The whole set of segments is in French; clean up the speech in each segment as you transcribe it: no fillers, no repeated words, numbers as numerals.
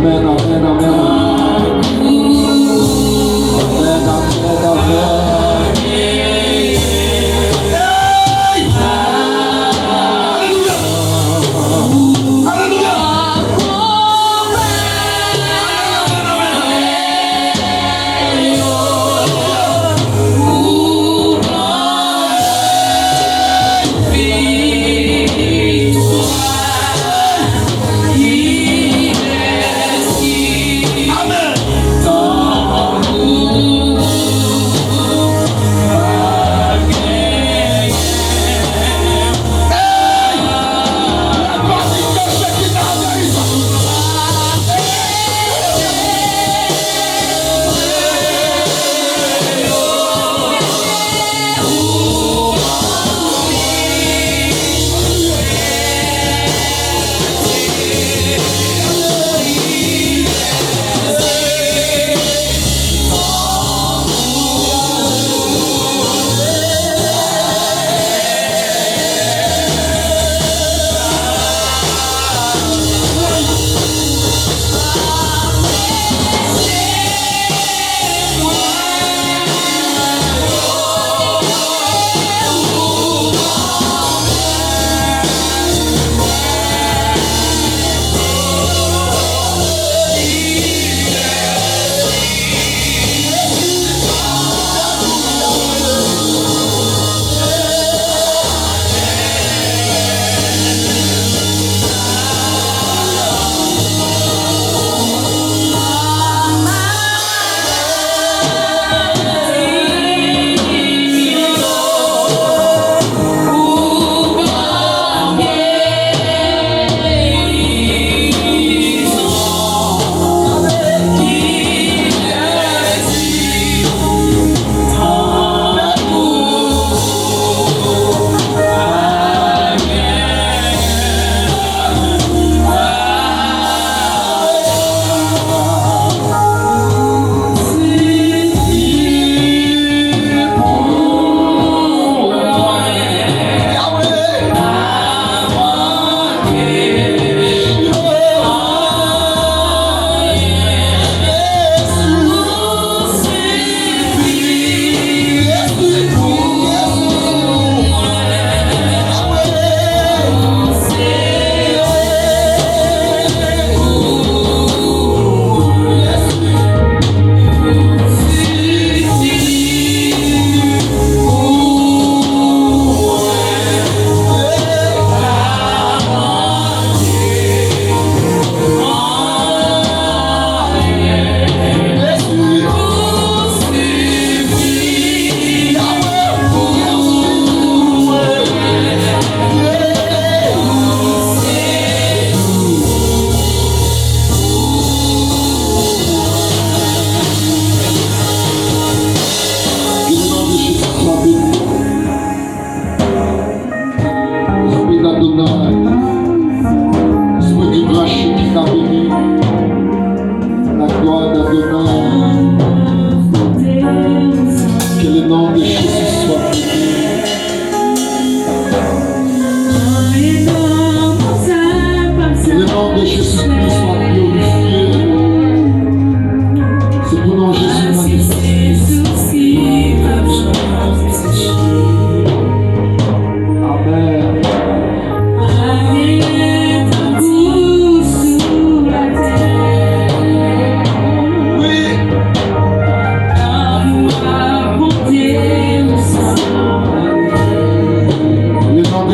Deus,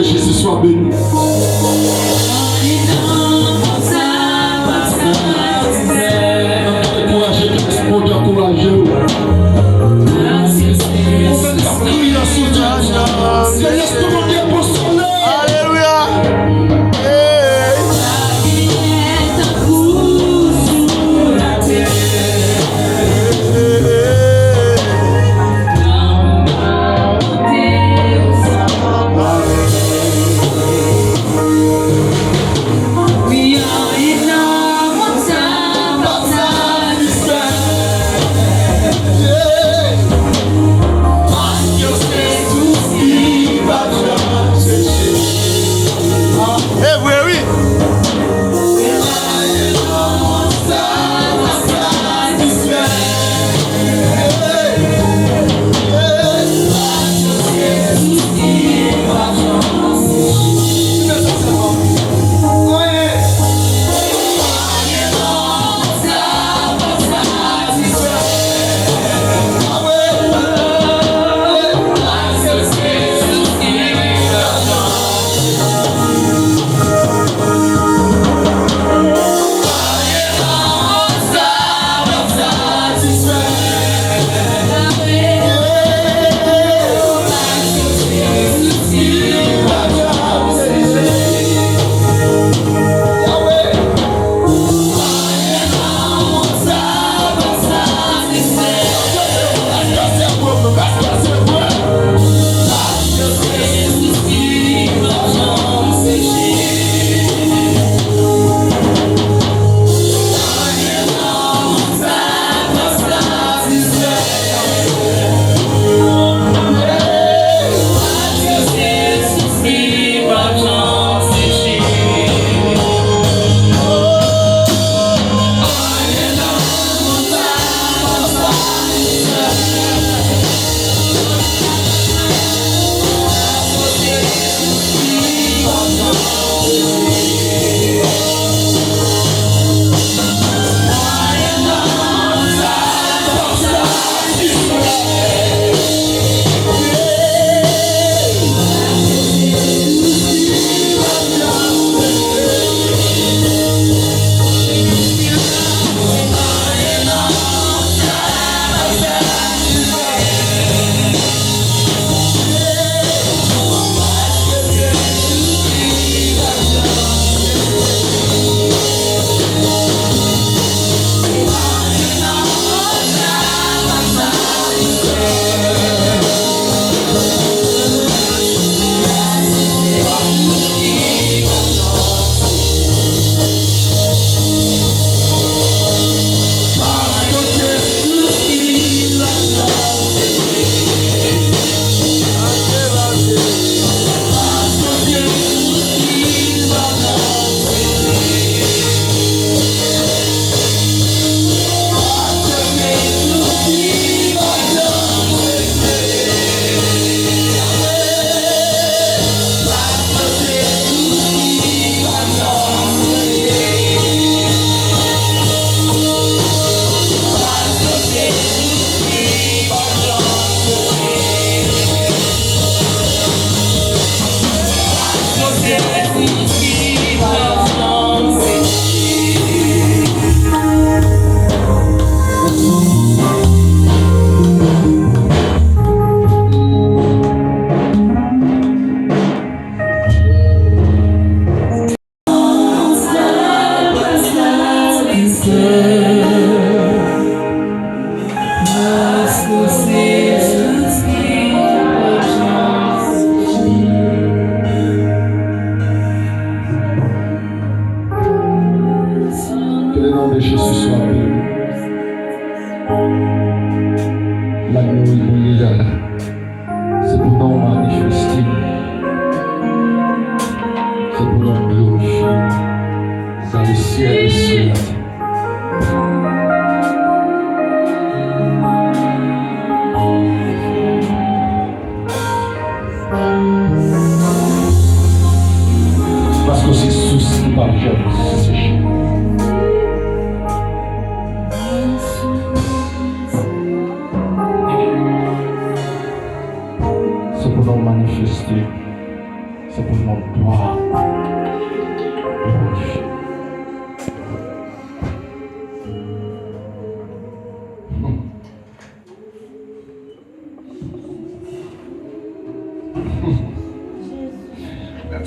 Jesus, e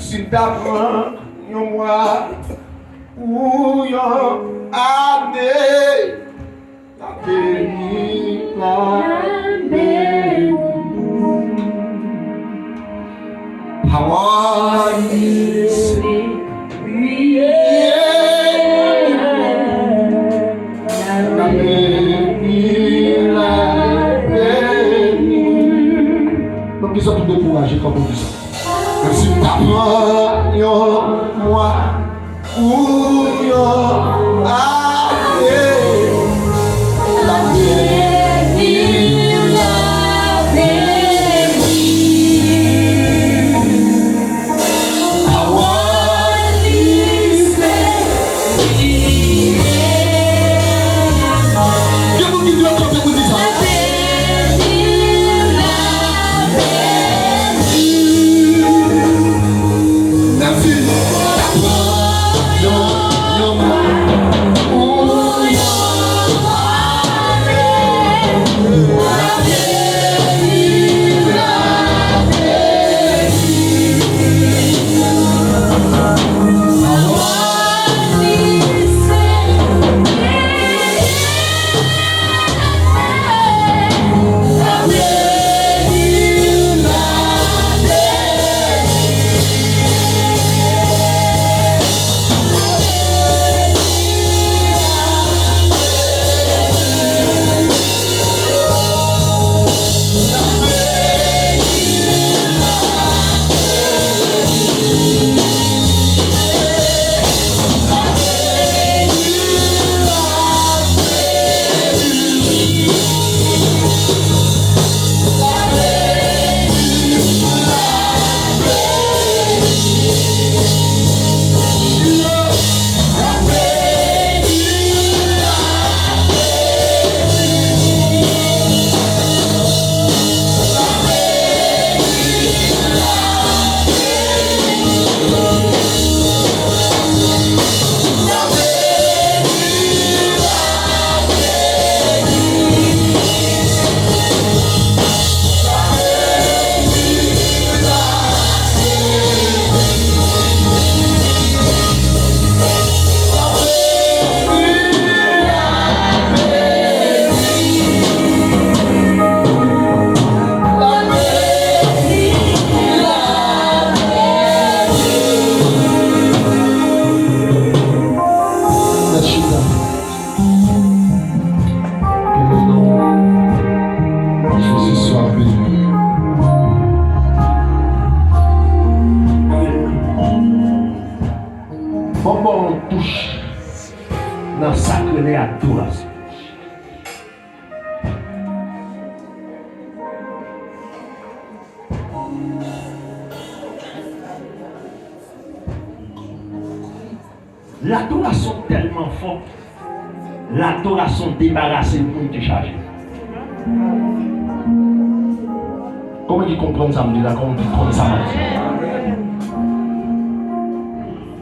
Si t'apprends un mois ou une année, la béni, la béni. Hawaii, la béni, la béni. Donc ils sont tous découragés comme on dit ça. Si t'apprends un mois ou une année, la béni, la béni. L'adoration tellement forte, l'adoration débarrassée pour te charger. Comment ils comprennent ça, me dit là, comment ils comprennent ça,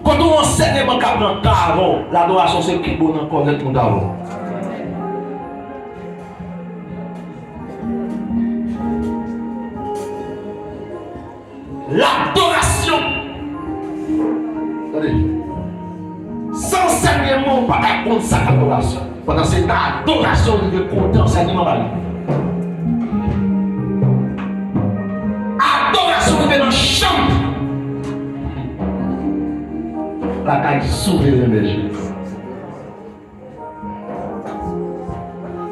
quand on enseigne mon cap dans avant, l'adoration c'est qui bon encore connaître mon avant. L'adoration. Attendez. Sans enseignement, pas contre ça l'adoration. Pendant cette adoration, il veut compter enseignement. Adoration, il est dans la chambre. La caille sauver les bergers.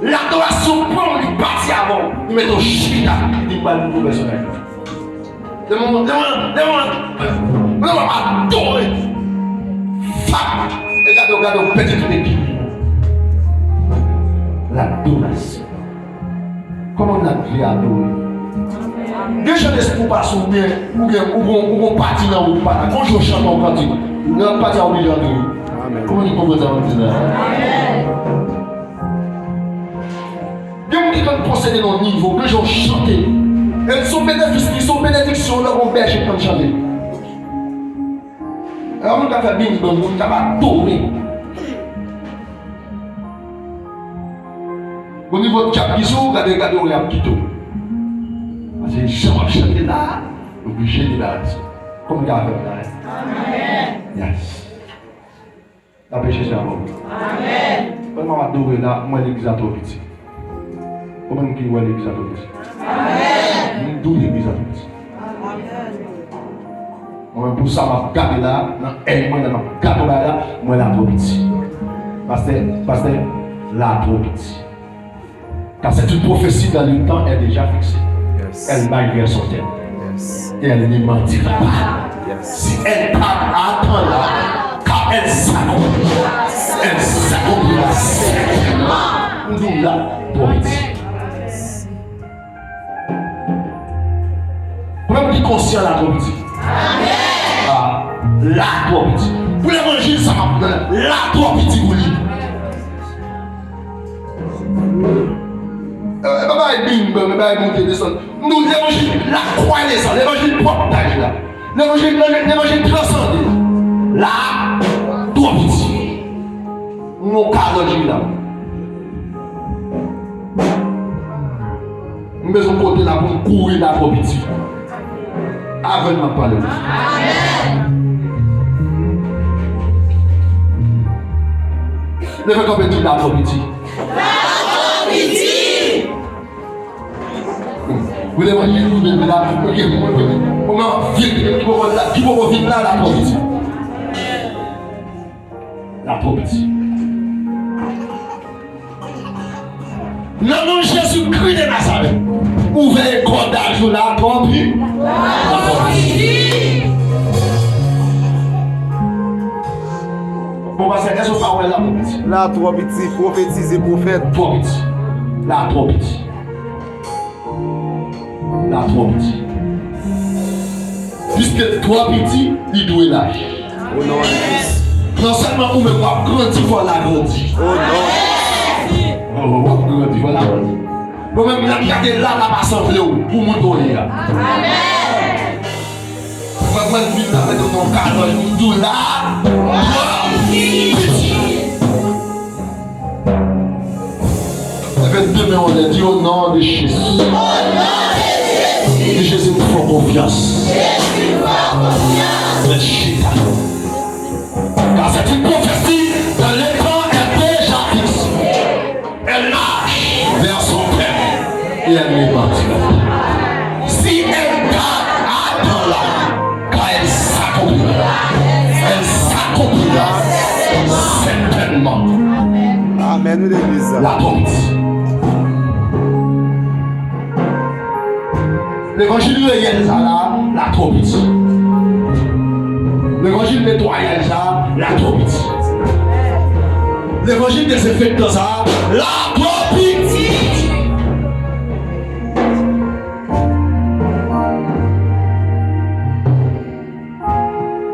L'adoration prend, il partit avant. Il met au chita, il dit pas le nouveau personnage. Demande, adorer. Regardez, petit bébé. L'adoration. Comment on a pu adorer? Des gens d'espoir pas souvenir, ou bien parti dans le pas. Quand je chante en cantique, on n'a pas dit à oublier d'adorer. Comment on comprend ça? Des gens qui peuvent procéder dans le niveau, des gens chanter. Elles sont bénéfices, ils sont bénédictions, leur berger quand chanter. Alors, on a fait bien, on a adorer. Au niveau de Capizou, regardez, on est un petit peu. Parce que si on chante là, obligé de là. Comme garde là. Amen. Yes. La péché c'est amour. Amen. Quand on va adorer là, moi l'église à trop petit. Comment qui voit l'église à trop petit? Amen. D'où l'église à trop petit. Moi pour ça m'a gardé là, moi là m'a gardé là, moi là trop petit. Pasteur, là trop petit. Car c'est une prophétie dans le temps est déjà fixée. Yes. Elle va vers son terme. Yes. Et elle ne mentira pas. Yes. Si elle attend là, car elle s'accomplira. Elle s'accomplira certainement. Nous là, trop petit. Pour qui conscient là trop petit. Amen. Là trop petit. Vous l'évangile, ça m'a là trop petit pour lui. Monter, descendre. Nous, l'évangile, la croyance, l'évangile portage là. L'évangile transcendé. Là, trop petit. Mon cadre là. Nous besoin de côté là pour courir là trop petit. Avant de m'en parler. Amen. Ne fais pas dire là trop petit. Vous devez vous là, comment qui peut vivre là, la trop petit. La trop petit. Non, Jésus-Christ de Nazareth. Ouvrez cordage là, trop petit. Bon, parce que est-ce que vous parlez là, trop petit? Là, trop petit, prophétiser, prophète. Trop petit. Là, trop petit. Là, trop petit. Puisque trop petit, il doit lâcher. Au nom de Christ. Non seulement vous me pas grandi, voilà grandi. Au nom. Oh, grandi, voilà grandi. Moi-même, je regarde là, la assemblée pour mon donner. Amen. Moi, je vis là, dans ton cadre, je dis là. Demain, on a dit au nom de Jésus. Au nom de Jésus. Et Jésus nous fait confiance. Jésus nous fait confiance. Le Shita. Car c'est une prophétie dans le temps est déjà fixe. Elle marche vers son père et elle ne partira pas. Si elle garde attends là, car elle s'accomplira. Elle s'accomplira certainement. Amen. Nous l'église. La porte. L'évangile de Yelza, la trop petite. L'évangile de nettoyage, la trop petite. L'évangile des effets de ça, la trop petite.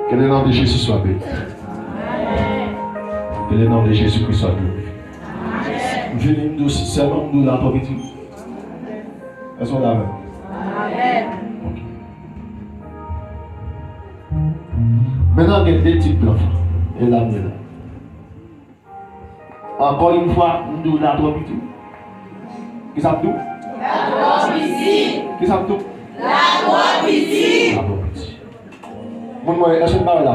Que le nom de Jésus soit béni. Que le nom de Jésus-Christ soit béni. Je vais nous seulement nous la trop petite. Elles sont là. Maintenant, il y a des types d'enfants. Et là, il est là. Encore une fois, nous la trop petit. Qui ça tout? La trop petit. Qui ça tout? La trop petit. La trop petit. Mon moi, est-ce que je parle là?